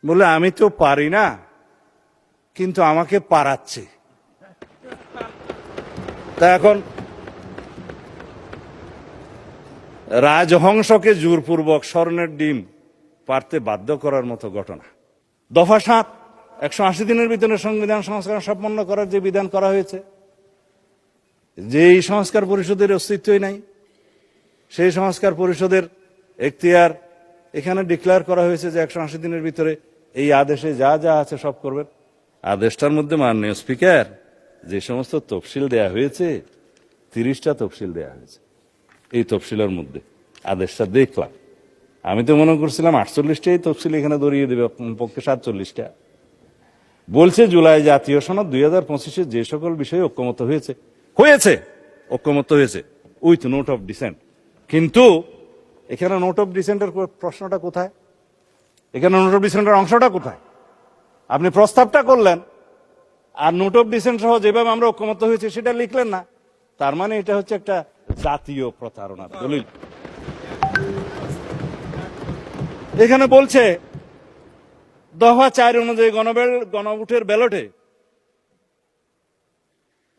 বলে আমি তো পারি না, কিন্তু আমাকে পারাচ্ছে। তা এখন রাজহংসকে জোরপূর্বক স্বর্ণের ডিম পারতে বাধ্য করার মতো ঘটনা। দফা ৭, ১৮০ দিনের ভিতরে সংবিধান সংস্কার সম্পন্ন করার যে বিধান করা হয়েছে, যেই সংস্কার পরিষদের অস্তিত্বই নাই, সেই সংস্কার পরিষদের এখতিয়ার এখানে ডিক্লেয়ার করা হয়েছে যে ১৮০ দিনের ভিতরে এই আদেশে যা যা আছে সব করবেন। আদেশটার মধ্যে মাননীয় স্পিকার যে সমস্ত তফসিল দেয়া হয়েছে, ৩০টা তফসিল দেয়া হয়েছে। এই তফসিলের মধ্যে আদেশটা দেখলাম, আমি তো মনে করছিলাম ৪৮টাই তফসিল এখানে ধরিয়ে দেবে, পক্ষে ৪৭টা। বলছে জুলাই জাতীয় সনদ ২০২৫ যে সকল বিষয়ে ঐক্যমত হয়েছে ঐক্যমত হয়েছে উইথ নোট অফ ডিসেন্ট। কিন্তু এখানে নোট অফ ডিসেন্টের প্রশ্নটা কোথায়? এখানে নোট অফ ডিসেন্টের অংশটা কোথায়? আপনি প্রস্তাবটা করলেন আর নোট অফ ডিসেন্ট সহ যেভাবে আমরা ঐক্যমত হয়েছে সেটা লিখলেন না। তার মানে এটা হচ্ছে একটা জাতীয় প্রতারণার দলিল। এখানে বলছে দফা ৪ অনুযায়ী গণভোটের ব্যালটে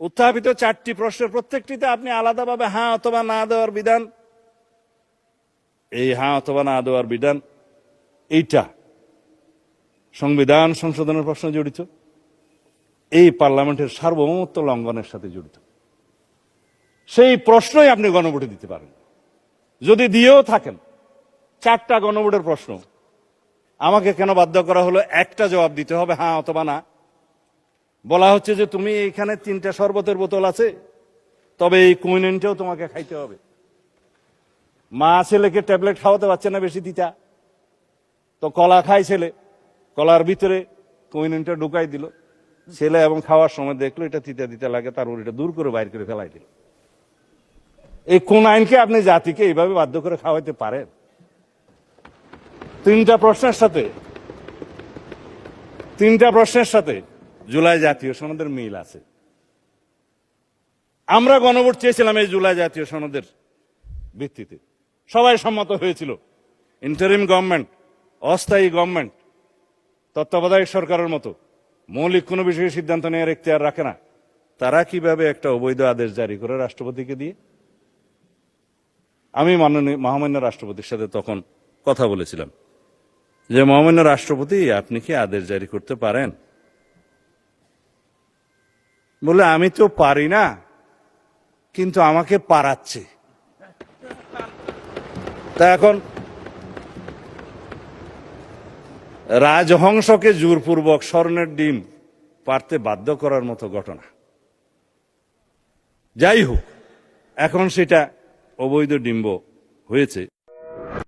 উত্থাপিত ৪টি প্রশ্নের প্রত্যেকটিতে আপনি আলাদাভাবে হ্যাঁ অথবা না দেওয়ার বিধান, এই হ্যাঁ অথবা না দেওয়ার বিধান এইটা সংবিধান সংশোধনের প্রশ্ন জড়িত, এই পার্লামেন্টের সার্বভৌমত্ব লঙ্ঘনের সাথে জড়িত। সেই প্রশ্নই আপনি গণভোটে দিতে পারেন। যদি দিয়েও থাকেন ৪টা গণভোটের প্রশ্ন, আমাকে কেন বাধ্য করা হলো একটা জবাব দিতে হবে হ্যাঁ অথবা না? বলা হচ্ছে যে তুমি এখানে 3টা শরবতের বোতল আছে, তবে এই কুইনেনটাও তোমাকে খাইতে হবে। মা ছেলেকে ট্যাবলেট খাওয়াতে পারছে না বেশি তিতা, তো কলা খায় ছেলে, কলার ভিতরে কুইনেনটা ঢুকাই দিল ছেলে, এবং খাওয়ার সময় দেখলো এটা তিতা তিতা লাগে, তার এটা দূর করে বাইর করে ফেলাই দিল। এই কোন আইনকে আপনি জাতিকে এইভাবে বাধ্য করে খাওয়াইতে পারেন? 3টা প্রশ্নের সাথে জুলাই জাতীয় সনদের মিল আছে। আমরা গণভোট চেয়েছিলাম এই জুলাই জাতীয় সনদের ভিত্তিতে, সবাই সম্মত হয়েছিল। ইন্টারিম গভর্নমেন্ট, অস্থায়ী গভর্নমেন্ট, তত্ত্বাবধায়ক সরকারের মতো মৌলিক কোনো বিষয়ে সিদ্ধান্ত নেওয়ার এখতিয়ার রাখে না, তারা কিভাবে একটা অবৈধ আদেশ জারি করে রাষ্ট্রপতিকে দিয়ে? আমি মহামান্য রাষ্ট্রপতির সাথে তখন কথা বলেছিলাম যে মহামান্য রাষ্ট্রপতি, আপনি কি আদেশ জারি করতে পারেন? বলে আমি তো পারি না, কিন্তু আমাকে পারাচ্ছে। তা এখন রাজহংসকে জোরপূর্বক স্বর্ণের ডিম পারতে বাধ্য করার মতো ঘটনা। যাই হোক, এখন সেটা অবৈধ ডিম্ব হয়েছে।